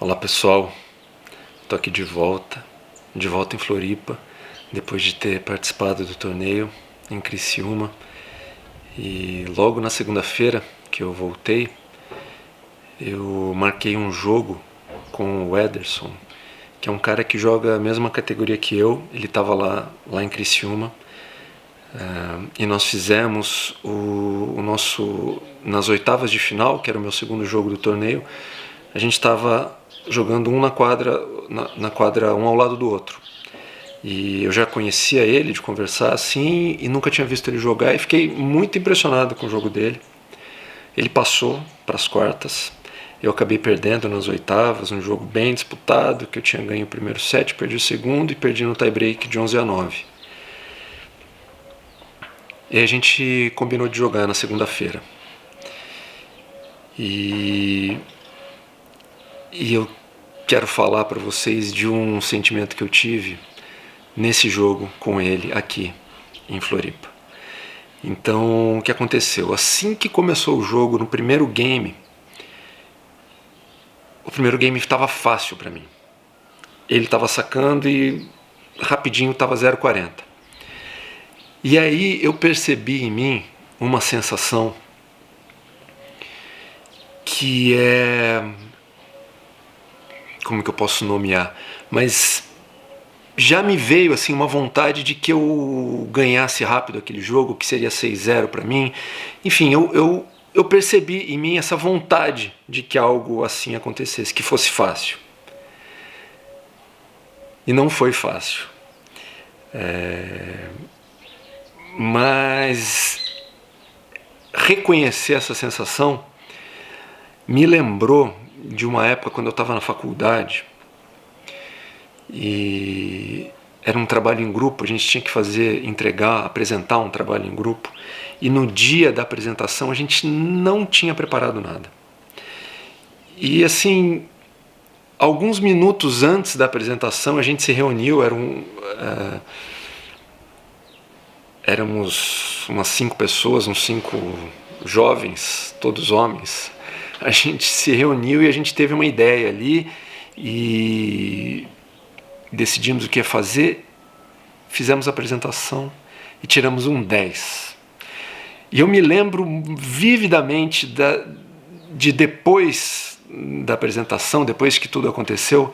Olá pessoal, estou aqui de volta em Floripa, depois de ter participado do torneio em Criciúma. E logo na segunda-feira que eu voltei, eu marquei um jogo com o Ederson, que é um cara que joga a mesma categoria que eu. Ele estava lá em Criciúma, e nós fizemos o nosso, nas oitavas de final, que era o meu segundo jogo do torneio. A gente estava jogando um na quadra um ao lado do outro. E eu já conhecia ele de conversar assim e nunca tinha visto ele jogar, e fiquei muito impressionado com o jogo dele. Ele passou para as quartas, eu acabei perdendo nas oitavas, um jogo bem disputado, que eu tinha ganho o primeiro set, perdi o segundo e perdi no tie-break de 11-9. E a gente combinou de jogar na segunda-feira. E eu quero falar para vocês de um sentimento que eu tive nesse jogo com ele aqui em Floripa. Então, o que aconteceu? Assim que começou o jogo, no primeiro game, o primeiro game estava fácil para mim. Ele estava sacando e rapidinho estava 0,40. E aí eu percebi em mim uma sensação que é... como que eu posso nomear? Mas já me veio assim uma vontade de que eu ganhasse rápido aquele jogo, que seria 6-0 para mim. Enfim, eu percebi em mim essa vontade de que algo assim acontecesse, que fosse fácil. E não foi fácil. Mas reconhecer essa sensação me lembrou de uma época quando eu estava na faculdade, e era um trabalho em grupo. A gente tinha que apresentar um trabalho em grupo, e no dia da apresentação a gente não tinha preparado nada. E assim, alguns minutos antes da apresentação a gente se reuniu, éramos umas 5 pessoas, uns 5 jovens, todos homens. A gente se reuniu e a gente teve uma ideia ali e decidimos o que ia fazer, fizemos a apresentação e tiramos um 10. E eu me lembro vividamente de depois da apresentação, depois que tudo aconteceu,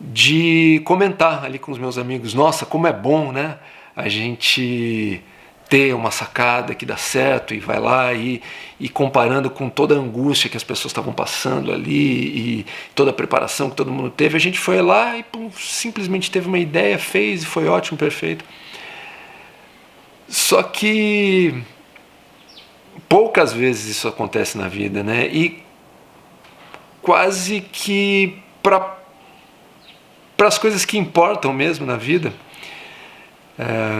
de comentar ali com os meus amigos: nossa, como é bom, né? A gente ter uma sacada que dá certo e vai lá e comparando com toda a angústia que as pessoas estavam passando ali e toda a preparação que todo mundo teve, a gente foi lá e simplesmente teve uma ideia, fez e foi ótimo, perfeito. Só que poucas vezes isso acontece na vida, né? E quase que para as coisas que importam mesmo na vida,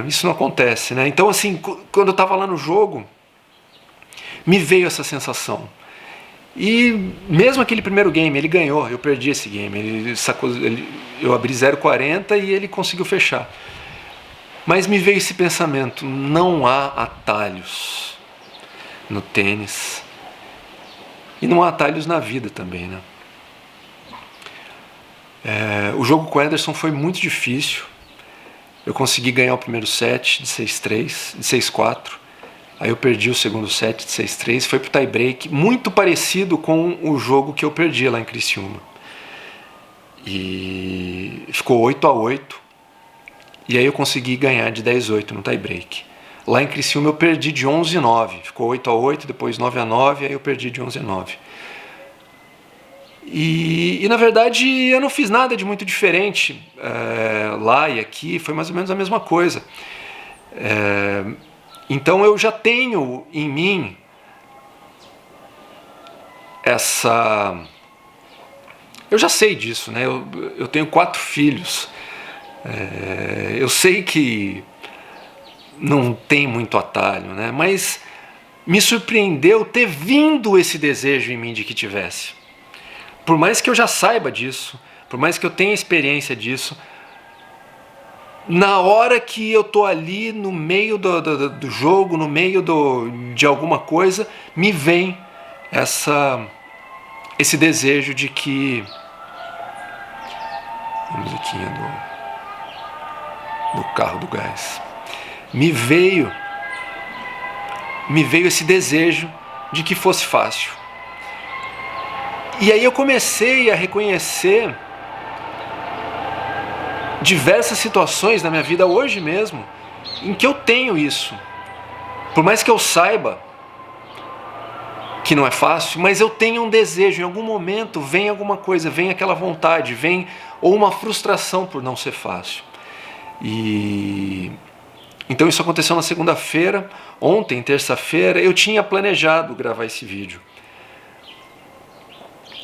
isso não acontece, né? Então, assim, quando eu estava lá no jogo, me veio essa sensação. E mesmo aquele primeiro game, ele ganhou, eu perdi esse game. Eu abri 0,40 e ele conseguiu fechar. Mas me veio esse pensamento: não há atalhos no tênis. E não há atalhos na vida também, né? O jogo com o Ederson foi muito difícil. Eu consegui ganhar o primeiro set de 6-3, de 6-4. Aí eu perdi o segundo set de 6-3, foi pro tie-break, muito parecido com o jogo que eu perdi lá em Criciúma. E ficou 8-8. E aí eu consegui ganhar de 10-8 no tie-break. Lá em Criciúma eu perdi de 11-9. Ficou 8-8, depois 9-9, aí eu perdi de 11-9. E na verdade eu não fiz nada de muito diferente lá e aqui, foi mais ou menos a mesma coisa. Então eu já tenho em mim eu já sei disso, né? Eu tenho 4 filhos. Eu sei que não tem muito atalho, né? Mas me surpreendeu ter vindo esse desejo em mim de que tivesse. Por mais que eu já saiba disso, por mais que eu tenha experiência disso, na hora que eu tô ali no meio do jogo, no meio de alguma coisa, me vem esse desejo de que a musiquinha do carro do gás. Me veio esse desejo de que fosse fácil. E aí eu comecei a reconhecer diversas situações na minha vida hoje mesmo em que eu tenho isso. Por mais que eu saiba que não é fácil, mas eu tenho um desejo, em algum momento vem alguma coisa, vem aquela vontade, vem ou uma frustração por não ser fácil. E então isso aconteceu na segunda-feira. Ontem, terça-feira, eu tinha planejado gravar esse vídeo.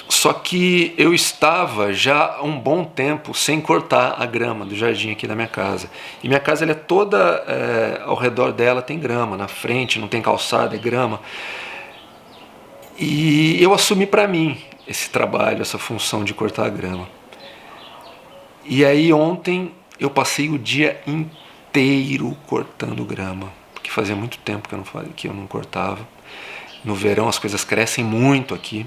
Só que eu estava já há um bom tempo sem cortar a grama do jardim aqui da minha casa. E minha casa ela é toda, ao redor dela tem grama, na frente não tem calçada, é grama. E eu assumi para mim esse trabalho, essa função de cortar a grama. E aí ontem eu passei o dia inteiro cortando grama, porque fazia muito tempo que eu não cortava. No verão as coisas crescem muito aqui.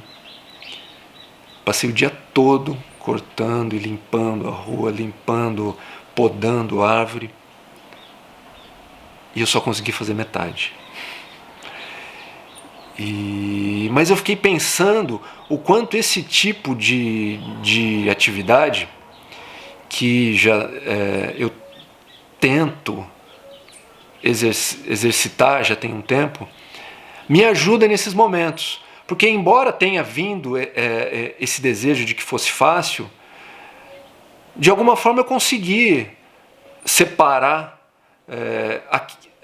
Passei o dia todo cortando e limpando a rua, limpando, podando a árvore. E eu só consegui fazer metade. Mas eu fiquei pensando o quanto esse tipo de atividade, que já eu tento exercitar já tem um tempo, me ajuda nesses momentos. Porque embora tenha vindo esse desejo de que fosse fácil, de alguma forma eu consegui separar,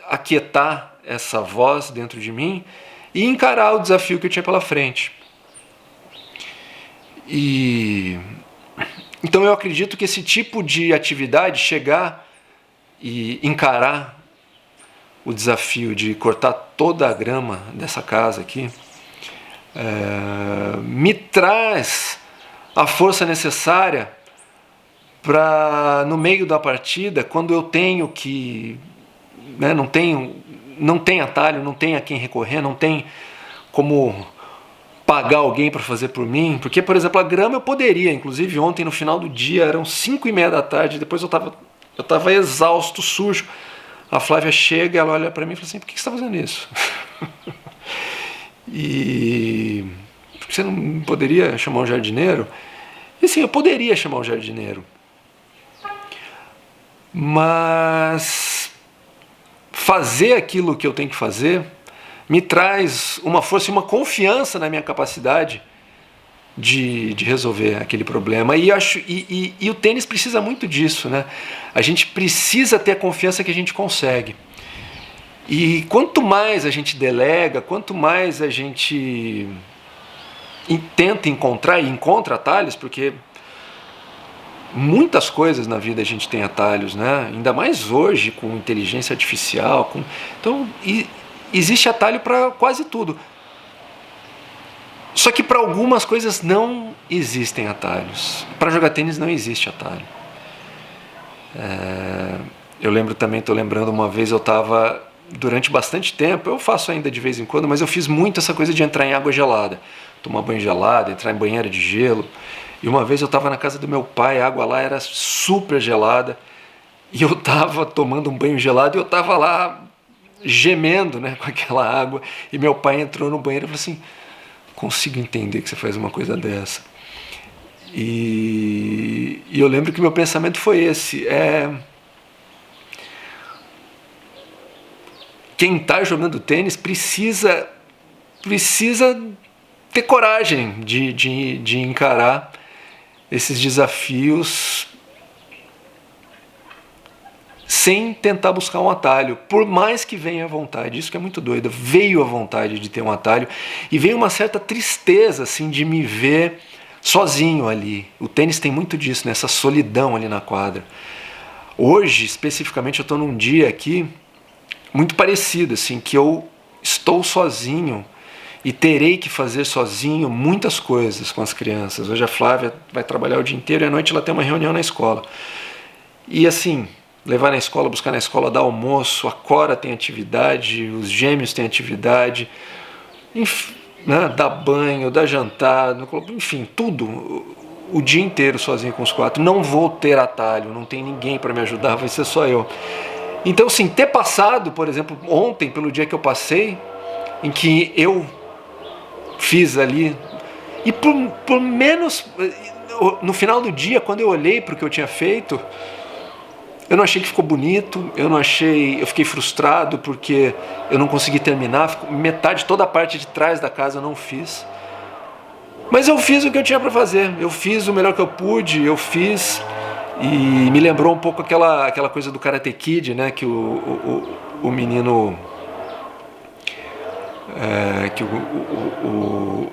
aquietar essa voz dentro de mim e encarar o desafio que eu tinha pela frente. Então eu acredito que esse tipo de atividade, chegar e encarar o desafio de cortar toda a grama dessa casa aqui, me traz a força necessária para, no meio da partida, quando eu tenho que, não tem atalho, não tem a quem recorrer, não tem como pagar alguém para fazer por mim, porque, por exemplo, a grama eu poderia, inclusive ontem no final do dia, eram 5:30 da tarde, depois eu estava exausto, sujo. A Flávia chega, ela olha para mim e fala assim: por que você está fazendo isso? E você não poderia chamar um jardineiro? E sim, eu poderia chamar um jardineiro, mas fazer aquilo que eu tenho que fazer me traz uma força e uma confiança na minha capacidade de resolver aquele problema. E o tênis precisa muito disso, né? A gente precisa ter a confiança que a gente consegue. E quanto mais a gente delega, quanto mais a gente tenta encontrar e encontra atalhos, porque muitas coisas na vida a gente tem atalhos, né? Ainda mais hoje com inteligência artificial. Então existe atalho para quase tudo. Só que para algumas coisas não existem atalhos. Para jogar tênis não existe atalho. Eu lembro também, estou lembrando, uma vez eu estava, durante bastante tempo, eu faço ainda de vez em quando, mas eu fiz muito essa coisa de entrar em água gelada, tomar banho gelado, entrar em banheira de gelo. E uma vez eu estava na casa do meu pai, a água lá era super gelada, e eu estava tomando um banho gelado e eu estava lá gemendo, né, com aquela água, e meu pai entrou no banheiro e falou assim: consigo entender que você faz uma coisa dessa. E eu lembro que meu pensamento foi esse: quem está jogando tênis precisa ter coragem de encarar esses desafios sem tentar buscar um atalho, por mais que venha a vontade. Isso que é muito doido. Veio a vontade de ter um atalho e veio uma certa tristeza assim, de me ver sozinho ali. O tênis tem muito disso, nessa solidão ali na quadra. Hoje, especificamente, eu estou num dia aqui muito parecido, assim, que eu estou sozinho e terei que fazer sozinho muitas coisas com as crianças. Hoje a Flávia vai trabalhar o dia inteiro e à noite ela tem uma reunião na escola. E assim, levar na escola, buscar na escola, dar almoço, a Cora tem atividade, os gêmeos têm atividade, enfim, né, dar banho, dar jantar, enfim, tudo. o dia inteiro sozinho com os 4. Não vou ter atalho, não tem ninguém para me ajudar, vai ser só eu. Então, sim, ter passado, por exemplo, ontem, pelo dia que eu passei, em que eu fiz ali, e por menos, no final do dia, quando eu olhei para o que eu tinha feito, eu não achei que ficou bonito, eu fiquei frustrado porque eu não consegui terminar, metade, toda a parte de trás da casa eu não fiz. Mas eu fiz o que eu tinha para fazer, eu fiz o melhor que eu pude, eu fiz, e me lembrou um pouco aquela coisa do Karate Kid, né, que o menino, que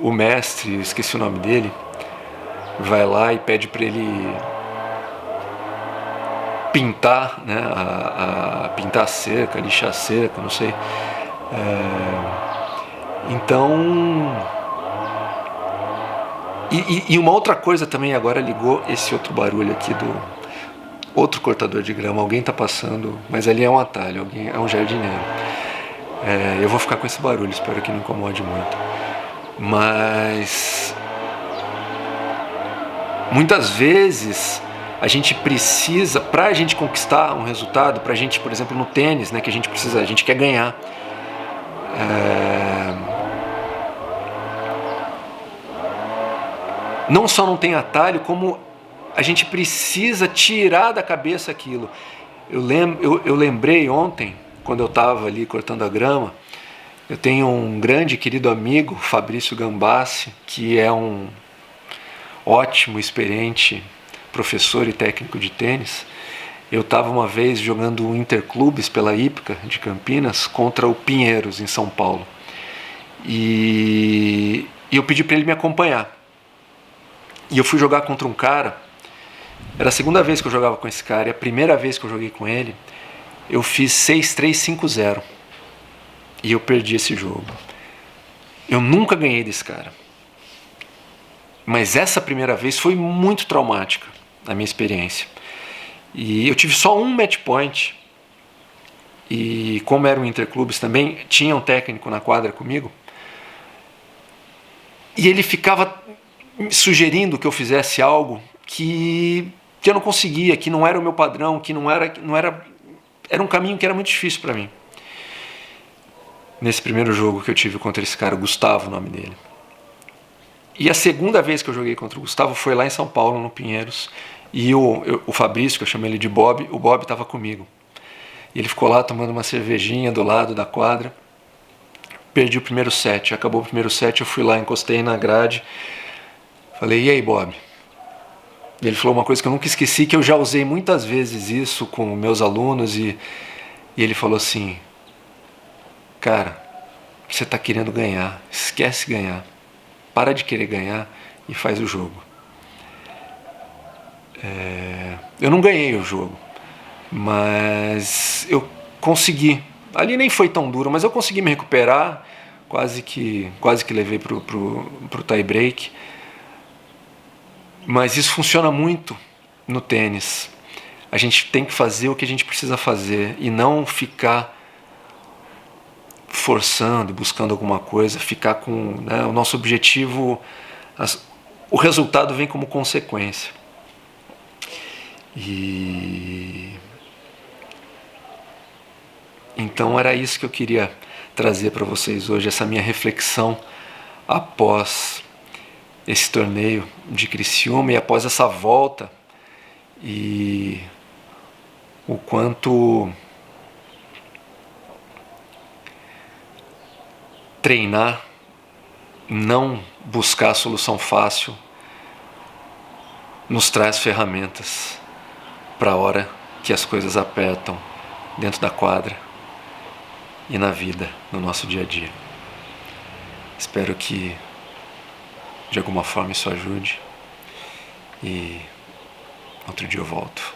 o mestre, esqueci o nome dele, vai lá e pede para ele pintar, né, pintar a cerca, lixar a cerca, não sei. Então... E uma outra coisa também, agora ligou esse outro barulho aqui do outro cortador de grama. Alguém está passando, mas ali é um atalho, é um jardineiro. Eu vou ficar com esse barulho, espero que não incomode muito. Mas muitas vezes a gente precisa, para a gente conquistar um resultado, para a gente, por exemplo, no tênis, né, que a gente quer ganhar. Não só não tem atalho, como a gente precisa tirar da cabeça aquilo. Eu lembrei ontem, quando eu estava ali cortando a grama, eu tenho um grande querido amigo, Fabrício Gambassi, que é um ótimo, experiente professor e técnico de tênis. Eu estava uma vez jogando Interclubes pela Hípica de Campinas contra o Pinheiros, em São Paulo. E eu pedi para ele me acompanhar. E eu fui jogar contra um cara, era a segunda vez que eu jogava com esse cara, e a primeira vez que eu joguei com ele, eu fiz 6-3, 5-0. E eu perdi esse jogo. Eu nunca ganhei desse cara. Mas essa primeira vez foi muito traumática, a minha experiência. E eu tive só um match point. E como era um Interclubes também, tinha um técnico na quadra comigo. E ele ficava sugerindo que eu fizesse algo que eu não conseguia, que não era o meu padrão, que era um caminho que era muito difícil para mim. Nesse primeiro jogo que eu tive contra esse cara, Gustavo, o nome dele. E a segunda vez que eu joguei contra o Gustavo foi lá em São Paulo, no Pinheiros, e o Fabrício, que eu chamei ele de Bob, o Bob estava comigo. E ele ficou lá tomando uma cervejinha do lado da quadra. Perdi o primeiro set, acabou o primeiro set, eu fui lá, encostei na grade. Falei, e aí, Bob? E ele falou uma coisa que eu nunca esqueci, que eu já usei muitas vezes isso com meus alunos, e ele falou assim, cara, você está querendo ganhar, esquece ganhar, para de querer ganhar e faz o jogo. Eu não ganhei o jogo, mas eu consegui, ali nem foi tão duro, mas eu consegui me recuperar, quase que levei pro tie break. Mas isso funciona muito no tênis. A gente tem que fazer o que a gente precisa fazer e não ficar forçando e buscando alguma coisa, ficar com, né, o nosso objetivo, o resultado vem como consequência. E então era isso que eu queria trazer para vocês hoje, essa minha reflexão após esse torneio de Criciúma e após essa volta, e o quanto treinar, não buscar a solução fácil, nos traz ferramentas para a hora que as coisas apertam dentro da quadra e na vida, no nosso dia a dia. Espero que de alguma forma isso ajude, e outro dia eu volto.